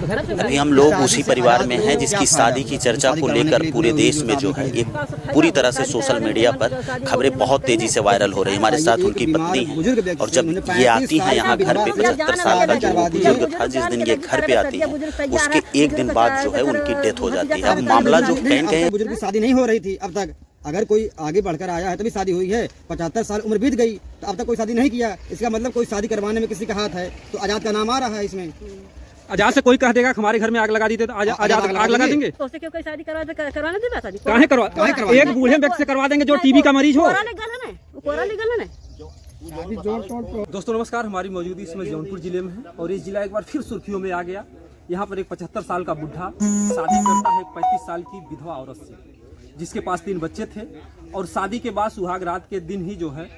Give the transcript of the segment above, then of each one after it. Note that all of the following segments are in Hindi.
अभी हम लोग उसी परिवार में हैं जिसकी शादी की चर्चा को लेकर पूरे देश में जो है एक पूरी तरह से सोशल मीडिया पर खबरें बहुत तेजी से वायरल हो रही है। हमारे साथ उनकी पत्नी है और जब ये आती हैं यहाँ घर पे 75 साल का जो बुजुर्ग था, जिस दिन ये घर पे आती है उसके एक दिन बाद जो है उनकी डेथ हो जाती है। अब मामला जो कहीं बुजुर्ग की शादी नहीं हो रही थी अब तक, अगर कोई आगे बढ़कर आया है तभी शादी हुई है। 75 साल उम्र बीत गई तो अब तक कोई शादी नहीं किया, इसका मतलब कोई शादी करवाने में किसी का हाथ है, तो आजाद का नाम आ रहा है इसमें। आजाद से कोई कह देगा हमारे घर में आग लगा दी तो आजाद आग लगा देंगे। तो उससे क्यों कोई शादी करवाने देना शादी? काहे करवा एक बूढ़े व्यक्ति से करवा देंगे जो टीबी का मरीज हो। दोस्तों नमस्कार, हमारी मौजूदगी इसमें जौनपुर जिले में है और इस जिला एक बार फिर सुर्खियों में आ गया। यहाँ पर एक 75 साल का बुढ़ा शादी करता है 35 साल की विधवा औरत से, जिसके पास 3 बच्चे थे और शादी के बाद सुहाग रात के दिन ही जो है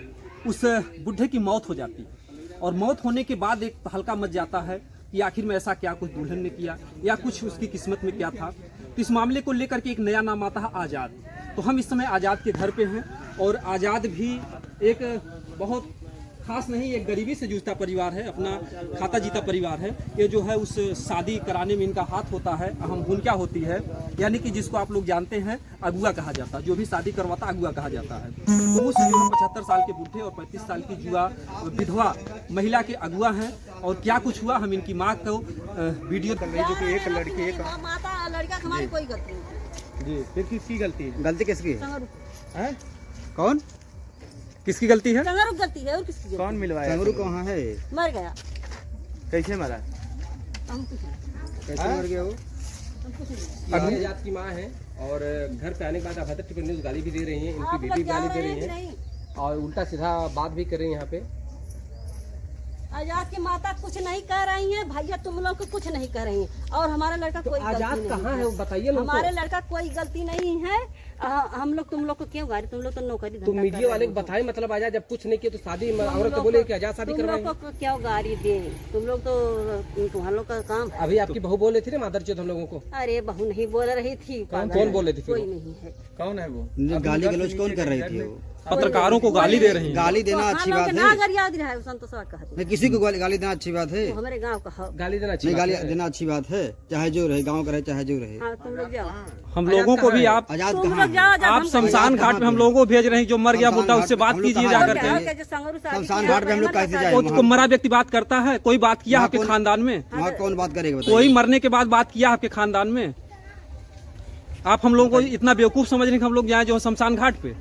उस बुढ़े की मौत हो जाती है। और मौत होने के बाद एक हल्का मच जाता है कि आखिर में ऐसा क्या कुछ दुल्हन ने किया या कुछ उसकी किस्मत में क्या था। तो इस मामले को लेकर के एक नया नाम आता है आज़ाद। तो हम इस समय आज़ाद के घर पे हैं और आज़ाद भी एक बहुत खास नहीं, एक गरीबी से जूझता परिवार है, अपना खाता जीता परिवार है। ये जो है उस शादी कराने में इनका हाथ होता है। अहम भूमिका होती है, यानी कि जिसको आप लोग जानते हैं अगुआ कहा जाता है, जो भी शादी करवाता अगुआ कहा जाता है। तो उस जो 75 साल के बूढ़े और 35 साल की जुआ विधवा महिला के अगुआ हैं। और क्या कुछ हुआ हम इनकी माँ को वीडियो कर रही है, जो कि एक लड़की एक लड़का हमारी कोई गलती नहीं जी। फिर किसकी गलती? गलती किसकी है? कौन किसकी गलती है? संगरू गलती है और किसकी गलती? कौन मिलवाया? संगरू कहाँ है? मर गया। कैसे मरा? कैसे मर गया वो? आजाद की माँ है और घर पे आने के बाद अभद्र टिप्पणी न्यूज़ गाली भी दे रही हैं, इनकी बेटी गाली दे रही है और उल्टा सीधा बात भी कर रही हैं यहाँ पे। आजाद की माता कुछ नहीं कह रही है भैया, तुम लोग को कुछ नहीं कह रही है। और हमारा लड़का कोई आजाद कहाँ है वो बताइए। हमारे लड़का कोई गलती नहीं है। हम लोग तुम लोग को क्यों गाड़ी? तुम लोग तो नौकरी तो मीडिया वाले को बताए, मतलब आजाद जब कुछ नहीं किया तो शादी औरत तो बोले कि आजाद शादी करवाए। तुम लोग को क्यों गाड़ी दे? तुम लोग तो तुम्हारे लोग का काम। अभी आपकी बहू बोल रही थी ना मादरचोद हम लोगों को। अरे बहू नहीं बोल रही थी। कौन बोल रही थी? कोई नहीं है। कौन है वो? गाली गलौज कौन कर रही थी? वो पत्रकारों को गाली दे रही हैं। गाली देना अच्छी बात है। नहीं, किसी को गाली देना अच्छी बात है। हमारे गांव का गाली देना नहीं, गाली देना अच्छी बात है, चाहे जो रहे, गांव का रहे चाहे जो रहे। हाँ, तुम लोग जाओ। हम लोगों को भी आप आजाद कहाँ? आप शमशान घाट पे हम लोगों को भेज रहे हैं। जो मर गया बुढ़ा उससे बात कीजिए जाकर के। शमशान घाट पे हम लोग कैसे जाए? तो मरा व्यक्ति बात करता है? कोई बात किया आपके खानदान में? वहाँ कौन बात करेगा? कोई मरने के बाद बात किया आपके खानदान में? आप हम लोगों को इतना बेवकूफ समझ रहे हैं कि हम लोग जाए जो शमशान घाट पे?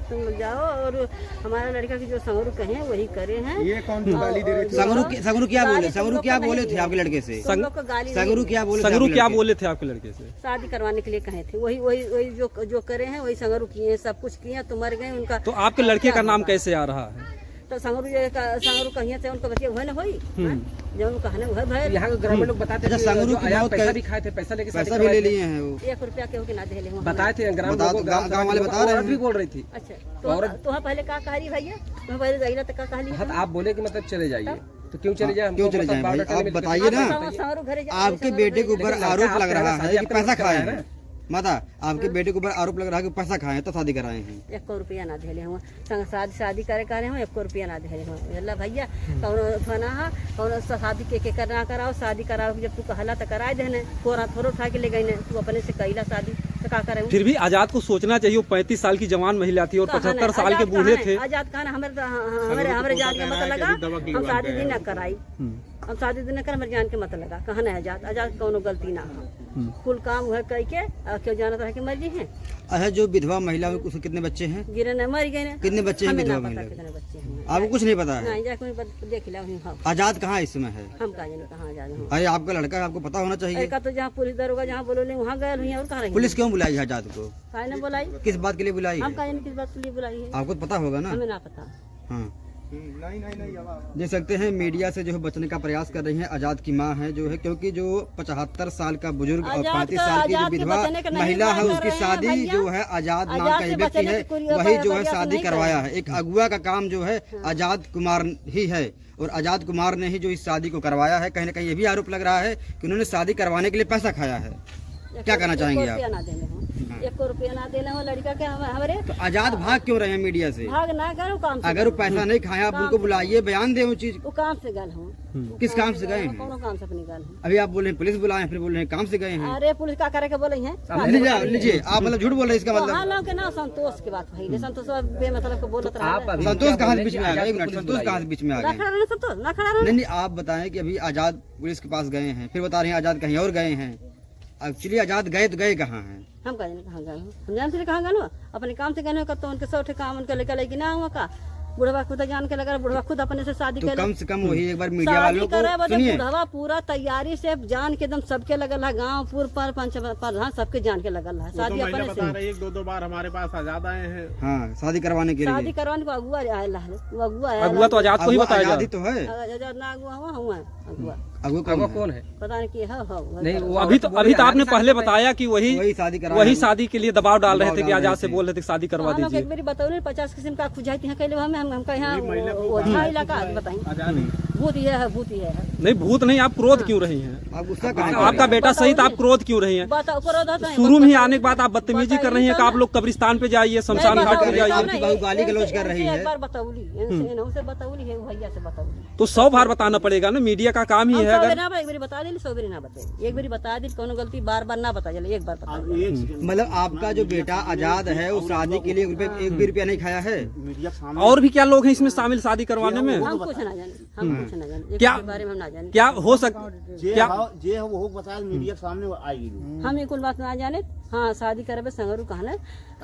तुम लोग जाओ और हमारा लड़का की जो संगरू कहे वही करे हैं। ये कौन गाली दे रहे थे? संगरू क्या बोले? संगरू क्या बोले थे आपके लड़के से? संगरू क्या बोले? संगरू क्या बोले थे आपके लड़के से? शादी करवाने के लिए कहे थे, वही वही वही जो करे हैं वही संगरू किए हैं, सब कुछ किए, तो मर गए उनका। तो आपके लड़के का नाम कैसे आ रहा है? तो संगरू कहिए थे उनका बच्चे हुए ना वही जो उनका कहने हुए भाई। यहाँ के ग्रामीण लोग बताते थे संगरू पैसा भी खाए थे, पैसा लेके पैसा भी ले लिए हैं वो। 1 रुपया के होके ना दे ले बताए थे गाँव वाले बता रहे हैं। भी बोल रही थी। अच्छा तो पहले क्या कह रही भैया? तो पहले गई ना तो क्या कह आप बोले कि मतलब चले जाइए, तो क्यों चले जाए? क्यों चले जाए भाई? आप बताइए ना। आपके बेटे के ऊपर आरोप लग रहा है कि पैसा खाए हैं। माता, आपके बेटे के ऊपर आरोप लग रहा है कि पैसा खाए तो शादी कराए हैं। 1 रुपया ना दे हुआ शादी करे करे हूँ, 1 रुपया ना दे हुआ। अल्लाह भैया कौन शादी के करना कराओ, शादी कराओ जब तू कहला तो कराए देने, थोड़ा उठा के ले गई ने, तू अपने से कहला शादी तो क्या करे? फिर भी आजाद को सोचना चाहिए। वो 35 साल की जवान महिला थी और 75 साल के बूढ़े थे। आजाद कहा हमारे जान के मत लगा, हम शादी दिन न कराई, हम शादी दिन कर हमारे जान के मत लगा। कहा ना आजाद कोनो गलती ना हो, कुल काम हुआ कह के क्यों जाना था कि मर्जी है। अच्छा, जो विधवा महिला है उसके कितने बच्चे हैं? गिरे न मर गए। कितने बच्चे हैं विधवा महिला? कितने बच्चे हैं आपको कुछ नहीं पता है? देख ला। आजाद कहाँ इस समय है? हम कहा कहाँ आजाद हूँ? अरे आपका लड़का है, आपको पता होना चाहिए। तो जहाँ पुलिस दरोगा जहाँ बोलो वहाँ गए हुई और कहाँ? पुलिस क्यों बुलाई आजाद को? काहे न बुलाई? किस बात के लिए बुलाई? हम कहा किस बात के लिए बुलाई है? आपको पता होगा ना? हमें ना पता। हाँ, देख सकते हैं मीडिया से जो है बचने का प्रयास कर रही हैं। आजाद की मां है जो है, क्योंकि जो 75 साल का बुजुर्ग और 35 साल की जो विधवा महिला है उसकी शादी जो है आजाद नाम का एक व्यक्ति है वही जो है शादी करवाया है। एक अगुआ का काम जो है आजाद कुमार ही है और आजाद कुमार ने ही जो इस शादी को करवाया है। कहीं ना कहीं ये भी आरोप लग रहा है कि उन्होंने शादी करवाने के लिए पैसा खाया है। क्या कहना चाहेंगे आप? ना देने हो, 1 रुपया ना देने हो लड़का के हमारे। तो आजाद भाग क्यों रहे हैं मीडिया से? भाग ना करो काम से। अगर वो पैसा नहीं खाए आप उनको बुलाइए, बयान दे वो चीज। वो काम से गल हूँ। किस काम से गए हैं? कौन काम से अपनी गल हूँ। अभी आप बोले पुलिस बुलाए, फिर बोल रहे हैं काम से गए हैं। अरे पुलिस का करे के बोले हैं। लीजिए आप मतलब झूठ बोल रहे हैं इसका मतलब। हाँ लोग के ना संतोष की बात भाई, संतोष बेमतलब को बोलत रहा। संतोष कहाँ से बीच में आ गया? एक मिनट, संतोष कहाँ से बीच में आ ना गए? खड़ा रहना संतोष, ना खड़ा रहना। नहीं नहीं, आप बताएं कि अभी आजाद पुलिस के पास गए हैं, फिर बता रहे हैं आजाद कहीं और गए हैं। एक्चुअली आजाद गए तो गए कहाँ हैं? हम कहीं कहाँ गए हो, हम जानते नहीं कहाँ गए हो। अपने काम से गए हो, तो उनके 100 काम उनके लेकर लेकिन ना हुआ का। बुढ़वा खुद जान के लगा, बुढ़वा खुद अपने से शादी तो कर कम से कम वही एक बार मीडिया वालों को सुनिए। बुढ़वा पूरा तैयारी से जान के एकदम सबके लगल है, गाँव पूर पर पंच प्रधान सबके जान के लगल है। शादी अपने से 1-2 बार हमारे पास आजाद आए हैं। हाँ, शादी करवाने के लिए। शादी करवाने को अगुआ आया है, अगुआ आया अगुआ तो आजाद को ही बताया आजादी तो है। आजाद ना अगुआ हुआ अगुआ अगुआ कौन है? पता नहीं की है। नहीं, वो अभी तो आपने पहले बताया कि वही शादी शादी के लिए दबाव डाल रहे थे कि आजाद से बोल रहे थे कि शादी करवा दीजिए। एक बार बताओ 50 किस्म का खुजाती है कहले हम यहाँ ओझा इलाका बताइए। भूत ही है, भूत ही है। नहीं भूत नहीं, आप क्रोध क्यों रही हैं? आप गुस्सा कहाँ? आपका बेटा सहित आप क्रोध क्यों रही हैं? शुरू में ही आने के बाद आप बदतमीजी कर रही हैं कि आप लोग कब्रिस्तान पे जाइए, शमशान घाट पे जाइए। आपकी बहू गाली गलौज कर रही है। एक बार बताऊली इनसे बताऊली है, भैया से बताऊली। तो 100 बार बताना पड़ेगा ना, मीडिया का काम ही है। अगर एक बार बता दी, 100 बार ना बताए। एक बार बता दी, कोनो गलती बार बार ना बता चले, एक बार बता। मतलब आपका जो बेटा आजाद है वो शादी के लिए 1 भी रुपया नहीं खाया है? और भी क्या लोग हैं इसमें शामिल शादी करवाने में? हम कुछ ना जाने, हम कुछ ना जाने, क्या बारे में हम ना जाने। क्या हो सक क्या जे वो बताया मीडिया सामने आएगी। हम ये कुल बात ना जाने। हाँ, शादी करे संगरू कहना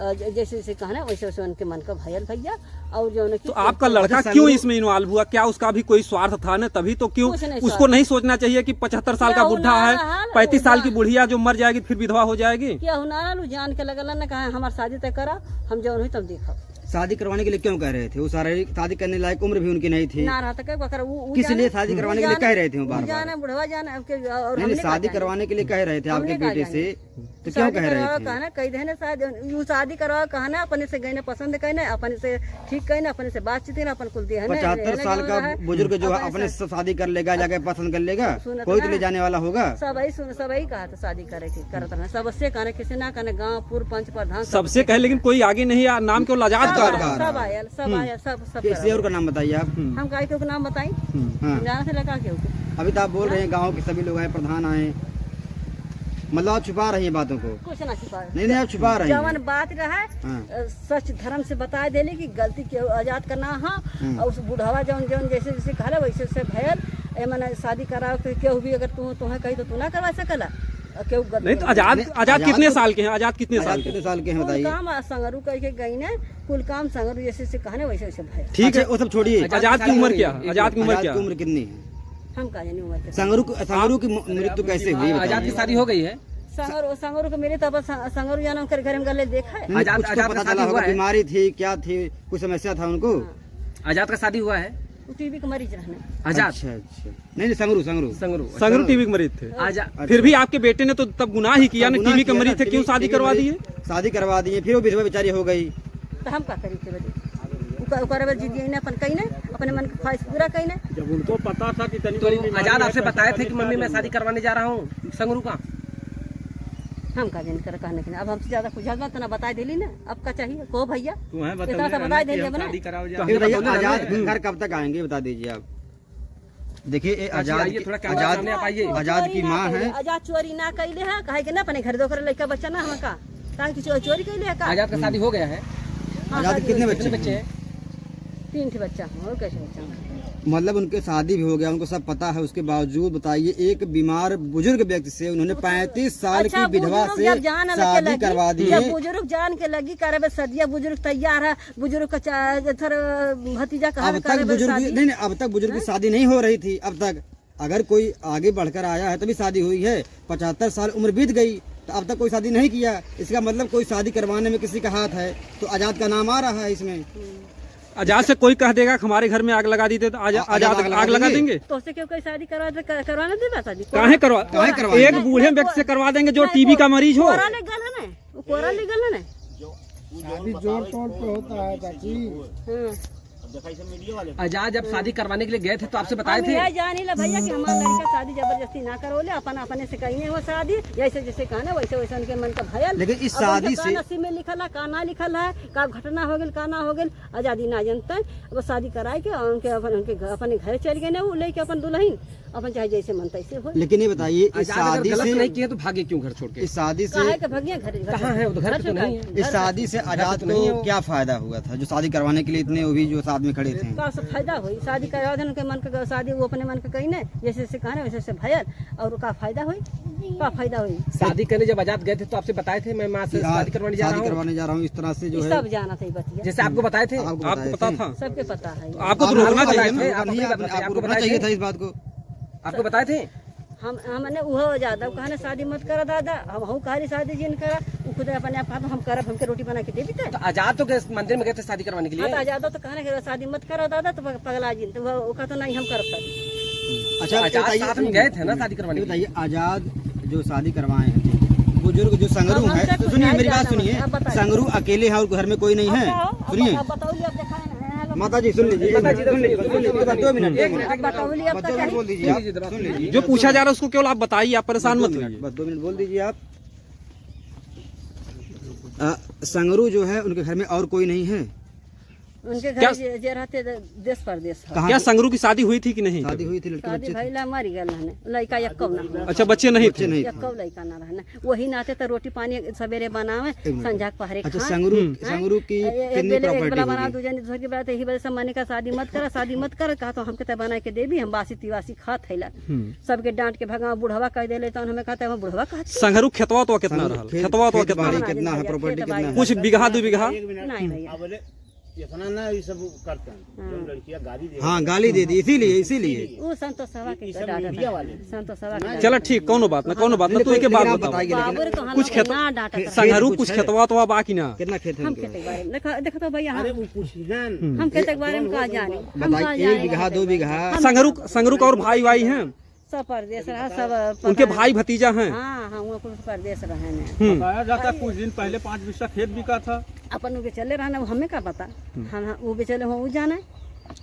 जैसे जैसे कहना वैसे वैसे उनके मन का भयल भैया। और जो तो आपका लड़का क्यों इसमें इन्वॉल्व हुआ? क्या उसका भी कोई स्वार्थ था ना? तभी तो क्यों उसको नहीं सोचना चाहिए कि 75 साल का बुढ़ा है, 35 साल की बुढ़िया जो मर जाएगी फिर विधवा हो जाएगी? क्या हुनारा जान के लगल ना कहा हमारी शादी तय करा, हम जो हुई तब देखा। शादी करवाने के लिए क्यों कह रहे थे? वो सारे शादी करने लायक उम्र भी उनकी नहीं थी। ना रहा था किस लिए शादी करवाने के लिए कह रहे थे? वो बार जाना बुढ़वा जाना नहीं, शादी करवाने के लिए कह रहे थे आपके बेटे से, तो क्यों कह रहे थे? कहना कही देने शादी करवा कहना अपने से गए पसंद कहना, अपने से ठीक कहना, अपने से बातचीत ना अपन कुल दिया। 75 साल का बुजुर्ग जो है अपने से शादी कर लेगा, जाके पसंद कर लेगा, कोई तो ले जाने वाला होगा। सबही कहा था शादी करे की करत रहना, सबसे कहना किसी ना कहना, गाँव पूर्व पंच प्रधान सबसे कहे, लेकिन कोई आगे नहीं आया। नाम केवल आजाद का सब आया, सब आया, सब किसी और का नाम बताइए आप। हम गाय के नाम बताई जाना से लगा के। अभी तो आप बोल रहे हैं गांव के सभी लोग आए, प्रधान आए, मतलब आप छुपा रही हैं बातों को। कुछ ना छुपा, नहीं आप छुपा रही हैं। जवन बात रहा सच धर्म से बता देली कि गलती के आजाद करना है। और उस बुढ़ावा जौन जौन जैसे जैसे कहला वैसे वैसे भयल मैंने शादी कराओ तो केहू भी अगर तुम्हें कही तो तू ना करवा सकला। नहीं तो आजाद कितने साल के हैं? आजाद कितने साल के हैं बताइए? काम संगरू करके गई ने, कुल काम संगरू जैसे कहने वैसे वैसे भयल। ठीक है, वो सब छोड़िए। आजाद की उम्र क्या? आजाद की उम्र क्या? उम्र कितनी है? हम कहा जानी उम्र। संगरू की मृत्यु कैसे हुई? आजाद की शादी हो गई है? संगरू को मेरे तब संगरू जाना कर घर में गले देखा है। आजाद पता चला होगा बीमारी थी, क्या थी, कुछ समस्या था उनको? आजाद का शादी हुआ है? टीबी के मरीज रहने। आजाद? अच्छा। नहीं, संगरू टीबी के मरीज थे। आजाद फिर भी आपके बेटे ने तो तब गुनाह ही किया ना, टीबी के मरीज थे, क्यों शादी करवा दिए? शादी करवा दिए, फिर वो विधवा बेचारी हो गई तो हम क्या करी थे? अपन कही ना अपने मन की ख्वाहिश पूरा कही ना। जब उनको पता था कि तो आजाद आपसे बताए थे कि मम्मी मैं शादी करवाने जा रहा हूँ संगरू का? हम का जन कर कहने के अब हमसे ज्यादा कुछ बात ना बता देली ना। अब का चाहिए को भैया इतना सा बता देली अपने। आजाद घर कब तक आएंगे बता दीजिए आप? देखिए आजाद की माँ है। आजाद चोरी ना कैले है, कहे के ना अपने घर दोकर लड़का बच्चा ना हम का चोरी कैले है का? आजाद का शादी हो गया है? आजाद कितने बच्चे हैं? 3 बच्चा और कैसे बच्चा? मतलब उनके शादी भी हो गया, उनको सब पता है, उसके बावजूद बताइए एक बीमार बुजुर्ग व्यक्ति से उन्होंने 35 साल की विधवा से शादी करवा दी है। बुजुर्ग जान के लगी करे सदिया, बुजुर्ग तैयार है, बुजुर्ग का भतीजा कहा अब तक बुजुर्ग नहीं, अब तक बुजुर्ग की शादी नहीं हो रही थी। अब तक अगर कोई आगे बढ़कर आया है तभी शादी हुई है। 75 साल उम्र बीत गई तो अब तक कोई शादी नहीं किया, इसका मतलब कोई शादी करवाने में किसी का हाथ है। तो आजाद का नाम आ रहा है इसमें। आजाद से कोई कह देगा हमारे घर में आग लगा दी तो आजाद आग लगा देंगे? तो उससे क्यों कोई शादी करवाना देगा? शादी काहे करवा एक बूढ़े व्यक्ति से करवा देंगे जो टीबी का मरीज हो। कोरा लीगल है ना, कोरा लीगल है ना। शादी जोड़ तोड़ पे होता है चाची। आजाद जब शादी करवाने के लिए गए थे तो आपसे बताए थे? जानी ला भैया कि हमारा लड़का शादी जबरदस्ती ना करो ले, अपन अपने से कहीं वो शादी जैसे जैसे कहना वैसे वैसे उनके मन का भयल। लेकिन इस शादी से नसीब में लिखल है का ना लिखल है, का घटना हो गई का ना हो गई, आजादी ना जनता है। अब शादी कराए के उनके अपने घर चल गए ना, वो लेके अपन दुल्हन अपन चाहे जैसे मन तैसे हो। लेकिन ये बताइए इस शादी से नहीं किए तो भागे क्यों घर छोड़ के? इस शादी से भगिया घर कहाँ है? घर तो नहीं है। इस शादी से आजाद को क्या फायदा हुआ था जो शादी करवाने के लिए इतने वो भी जो साथ में खड़े थे? का फायदा हुई शादी करवा दे उनके मन का शादी, वो अपने मन का कही ना जैसे जैसे कहना वैसे वैसे भयल, और का फायदा हुई? का फायदा हुई? शादी करने जब आजाद गए थे तो आपसे बताए थे मैं माँ से शादी करवाने जा रहा हूँ इस तरह से जो है सब जाना था बतिया, जैसे आपको बताए थे? आपको पता था? सबके पता है। आपको तो रोकना चाहिए ना? आपको रोकना चाहिए था इस बात को। आपको बताए थे? हमने वो ज्यादा कहने शादी मत करा दादा, हम कहा शादी जिन करा, वो खुद अपने आप कहा हम करब, हमके रोटी बना के दे देते। तो आजाद तो मंदिर में गए थे शादी करवाने के लिए? आजाद तो कहने शादी मत करा दादा, तो पगला जिन तो वो कहता नहीं हम कर सकते। अच्छा आजाद साथ में गए थे ना शादी करवाने? बताइए आजाद जो शादी करवाए हैं बुजुर्ग जो संगरू है, तो सुनिए मेरी बात सुनिए, संगरू अकेले है और घर में कोई नहीं है। सुनिए माता जी सुन लीजिए, 2 मिनट बोल दीजिए आप, सुन लीजिए। जो पूछा जा रहा है उसको केवल आप बताइए, आप परेशान मत होइए। बस 2 मिनट बोल दीजिए आप। संगरू जो है उनके घर में और कोई नहीं है? उनके घर जे रहते देश परदेश। क्या संगरू की शादी हुई थी कि नहीं? शादी हुई थी, लड़के शादी भइला मरी गल रहने, लड़का यक्कौ ना। अच्छा बच्चे नहीं थे? यक्कौ लड़का ना रहने, वही नाते तो रोटी पानी सवेरे बनावे, संझा पहरे अच्छा संगरू की कितनी प्रॉपर्टी बना दूसरी की बात यही वजह से माने का शादी मत कर कहा तो हमके बना के देवी, हम बासी तिवासी खात हैला, सबके डांट के भगा बुढ़वा कह देले तो हमें कहता है बुढ़वा कहा। संगरू खेतवा तो कितना रहल? खेतवा तो कितना है, प्रॉपर्टी कितना है? कुछ बीघा 2 बीघा नहीं भैया इतना ना ये सब करते हैं, जो लड़कियां गाली दे। हाँ गाली दे दी, इसीलिए वो संतोष सभा के संतोष सभा। चलो ठीक, कोनो बात ना तू एक बात बताओ, कुछ खेत संगरू कुछ खेतवा तो बाकी ना? कितना खेत है? हम खेत के बारे में देखो तो भैया अरे वो पूछिए हम खेत के बारे में कहा जाने, हम कहा 1 बीघा 2 बीघा। संगरू का और भाई हैं? सब परदेश रहा, सब उनके भाई भतीजा हैं? हाँ वो कुछ परदेश रहे बताया जाता कुछ दिन पहले 5 बिस्सा खेत बिका था। अपन वो बेचले रहना, वो हमें क्या पता, हाँ वो बेचले हो वो जाना है।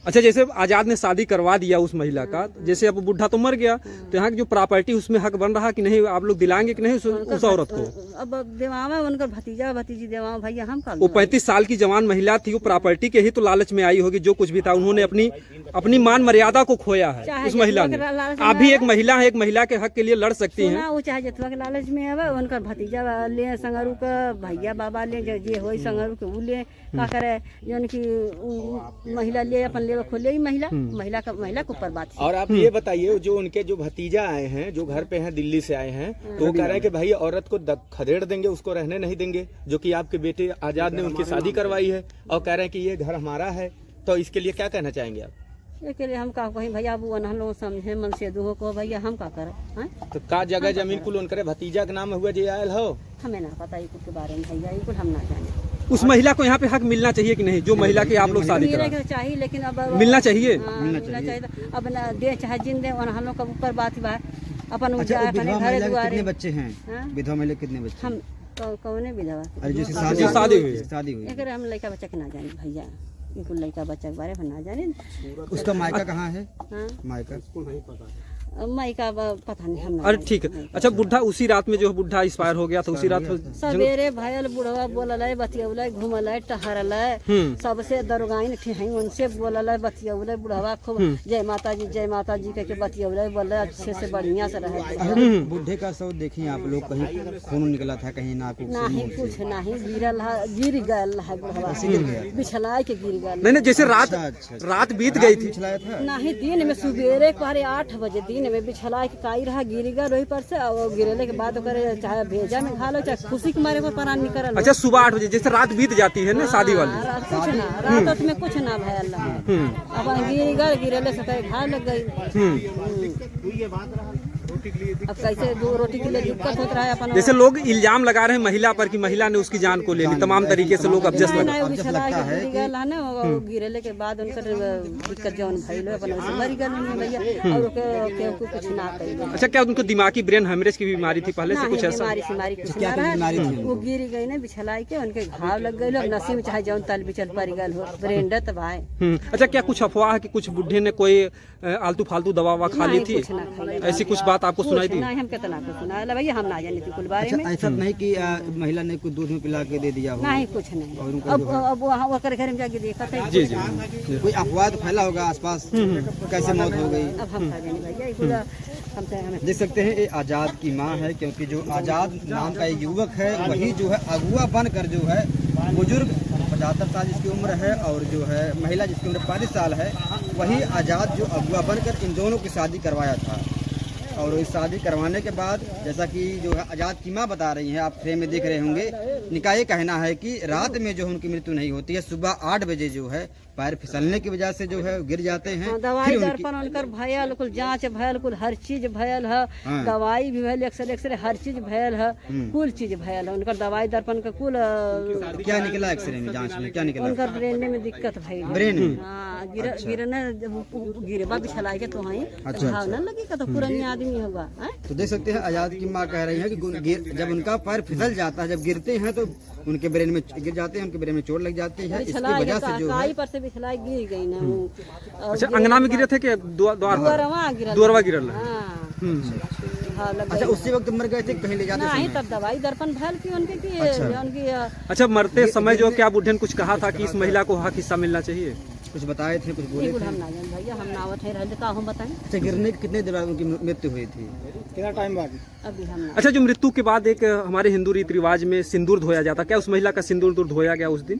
अच्छा जैसे आजाद ने शादी करवा दिया उस महिला का, जैसे अब बुढ़ा तो मर गया, तो यहाँ की जो प्रॉपर्टी उसमें हक बन रहा कि नहीं, आप लोग दिलाएंगे कि नहीं उस औरत को? अब देवावा उनका भतीजा भतीजी देवावा भैया हम का। वो 35 साल की जवान महिला थी, वो प्रॉपर्टी के ही तो लालच में आई होगी, जो कुछ भी था उन्होंने अपनी मान मर्यादा को खोया है उस महिला ने। आप भी एक महिला है, एक महिला के हक के लिए लड़ सकती हैं। वो चाहे जतवा के लालच में आवे, उनका भतीजा ले संगरू का भैया बाबा ले जे होई संगरू के उ ले का करे, जौन की महिला ले अपन ले खोले ही महिला के ऊपर बात। और आप ये बताइए जो उनके जो भतीजा आए हैं, जो घर पे हैं, दिल्ली से आए हैं, तो वो कह रहे हैं कि भाई औरत को खदेड़ देंगे, उसको रहने नहीं देंगे, जो कि आपके बेटे आजाद ने उनकी शादी करवाई है, और कह रहे हैं कि ये घर हमारा है। तो इसके लिए क्या कहना चाहेंगे आप? इसके लिए हम का कहीं भैया वो हम लोग समझे मन से दूहो को भैया हम का करे। तो का जगह जमीन कुल उनके भतीजा के नाम हुआ जे आयल हो? हमें ना पता ये कुछ के बारे में भैया, ये कुछ हम ना जाने। उस महिला को यहाँ पे हक मिलना चाहिए कि नहीं, जो महिला की आप लोग शादी करा? चाहिए, लेकिन अब मिलना चाहिए, मिलना चाहिए। अब ना दे चाहे जिन दे, हम लोग का ऊपर बात बा अपन अच्छा, विधवा महिला कितने बच्चे हैं? विधवा महिला कितने बच्चे? हम कौने विधवा? अरे जैसे शादी हुई एक हम लड़का बच्चा के ना जाने भैया, इनको लड़का बच्चा के बारे में ना जाने। उसका मायका कहाँ है? मायका मायका पता नहीं हम। अरे ठीक है। अच्छा बुढ़ा उसी रात में जो बुढ़ा एक्सपायर हो गया था, उसी रात सवेरे भयल बुढ़वा बोलल बतियौल घूमल टहरल, सबसे दरोगाइन थी उनसे बोलल बतियौल बुढ़वा खूब जय माता जी के बतियौल, बोल अच्छे से बढ़िया से रहे। बुढ़े का शव देखिए आप लोग, कहीं खून निकला था, कहीं नाक नहीं, कुछ नहीं, गिर गल है बुढ़वा, बिछला के गिर गल। नहीं जैसे रात बीत गई थी? नहीं, दिन में सवेरे 8 बजे दिन में बिछला के काई रहा, गिर गया रोही पर से, और गिरले के बाद चाहे भेजा में खा लो, चाहे खुशी के मारे प्राण निकल। अच्छा सुबह 8 बजे जैसे रात बीत जाती है ना शादी वाली? कुछ ना रात में कुछ ना भयल, अब गिर गल, गिरले से घाव लग गई। अब कैसे दो रोटी के लिए दिक्कत होता है अपन जैसे लोग इल्जाम लगा रहे हैं महिला पर कि महिला ने उसकी जान को ले ली, तमाम तरीके से लोग एडजस्ट लगा। गिरले के बाद उनका दिक्कत जौन भइल अपन वैसे मर गए भैया और केहू को कुछ ना कइले। अच्छा, क्या उनको दिमागी ब्रेन हेमरेज की बीमारी थी पहले से कुछ ऐसा? बीमारी कुछ ना रहा, वो गिर गई ना बिछलाई के, उनके घाव लग गए, लोग नसी में चाहे जौन तल बिचल पड़ गए हो, ब्रेन डेथ भाई। अच्छा, क्या कुछ अफवाह है कि कुछ बुढ़े ने कोई आलतू फालतू दवा ववा खा ली थी? ऐसी कुछ बात आपको सुनाई थी? नहीं, हम कितना कुछ सुना भैया, हम ना जाने थी कुल बारे में। ऐसा नहीं कि महिला ने कुछ दूध में पिला के दे दिया हो? नहीं, कुछ नहीं। अब वहाँ वो घर में जाके देखा था। जी जी, कोई अफवाह तो फैला होगा आसपास, कैसे मौत हो गई? अब हम खा जाने भैया, हमें देख सकते हैं ये आज़ाद की माँ है, क्योंकि जो आज़ाद नाम का एक युवक है वही जो है अगुआ बनकर जो है बुजुर्ग 75 साल जिसकी उम्र है और जो है महिला जिसकी उम्र 35 साल है, वही आज़ाद जो अगुआ बनकर इन दोनों की शादी करवाया था। और इस शादी करवाने के बाद जैसा कि जो है आज़ाद की माँ बता रही हैं, आप फ्रेम में देख रहे होंगे, इनका ये कहना है कि रात में जो उनकी मृत्यु नहीं होती है, सुबह 8 बजे जो है पैर फिसलने की वजह से जो है गिर जाते हैं। दवाई दर्पण उनकर भयल, कुल जांच भयल, कुल हर चीज भयल है, दवाई भी भयल, एक्सरे हर चीज भयल है, कुल चीज भयल है उनकर। दवाई दर्पण का कुल क्या निकला एक्सरे में, जांच में क्या निकला? उनकर ब्रेन में दिक्कत भइल, ब्रेन में गिरने गिरबा बिछलाई के तो वहीं घाव न लगी का, तो पुरानी आदमी होगा। तो देख सकते हैं आज़ाद की माँ कह रही है कि जब उनका पैर फिसल जाता है, जब गिरते हैं तो उनके ब्रेन में गिर जाते हैं, उनके ब्रेन में चोट लग जाती है, इसकी वजह से जो है पर से बिछलाई गिर गई ना। अच्छा, अंगना में गिरे थे कि द्वारवा गिरल? अच्छा, उसी वक्त मर गए थे कहीं ले जाते नहीं, तब दवाई दर्पण भयल की उनके उनकी। अच्छा, मरते समय जो क्या बुढ़े ने कुछ कहा था कि इस महिला को हक हिस्सा मिलना चाहिए? कुछ बताए थे, कुछ बोले थे? हम ना जान भैया, हम नावत है रहते का हम बताएं। अच्छा, गिरने के कितने देर बाद उनकी मृत्यु हुई थी, कितना टाइम बाद? अभी हम। अच्छा, जो मृत्यु के बाद एक हमारे हिंदू रीति रिवाज में सिंदूर धोया जाता, क्या उस महिला का सिंदूर धोया गया उस दिन?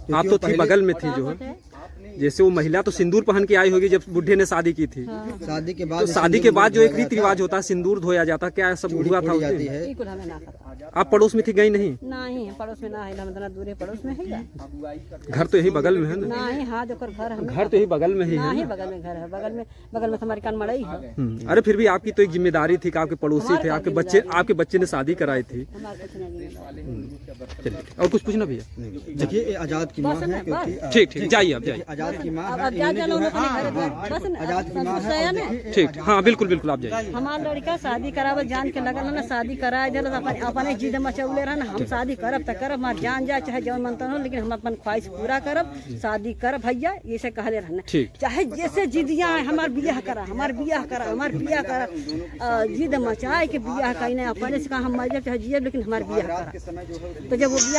आप तो थी बगल में थी जो है, जैसे वो महिला तो सिंदूर पहन के आई होगी जब बुढ़े ने शादी की थी। शादी के बाद, तो शादी के बाद जो एक रीति रिवाज होता है सिंदूर धोया जाता, क्या सब हुआ था उस दिन? आप पड़ोस में थी, गई नहीं? नहीं, पड़ोस में ना है, हम इतना दूर पड़ोस में है। घर तो यही बगल में है ना? नहीं, हाँ, जो घर है, घर तो यही बगल में ही है। नहीं, बगल में घर है, बगल में हमारी कान मड़ई है। अरे फिर भी आपकी तो एक जिम्मेदारी थी कि आपके पड़ोसी थे, आपके बच्चे ने शादी कराई थी। चलिए, और कुछ पूछना भैया? देखिए आज़ाद की माँ है, ठीक ठीक, जाइए आप जाइए। आज़ाद की माँ है, आज़ाद की माँ है। ठीक, हाँ बिल्कुल बिल्कुल, आप जाइए। हमारा लड़का शादी करावे जान के लगल ना, शादी कराए दिल अपने जिद मचौले रहा, हम शादी करब तो करब, हमार जान जाए चाहे जौन मनता हो, लेकिन हम अपन ख्वाहिश पूरा करब, शादी करब भैया, ये से कहले रहना। चाहे जैसे जिदियाँ हमार बियाह करा, हमार बियाह करा, हमार बियाह करा, जिद मचाए के बियाह कहीं अपने से कहा हम मर जाए चाहे जिये, लेकिन हमार बियाह करा। तो जब वो बियाह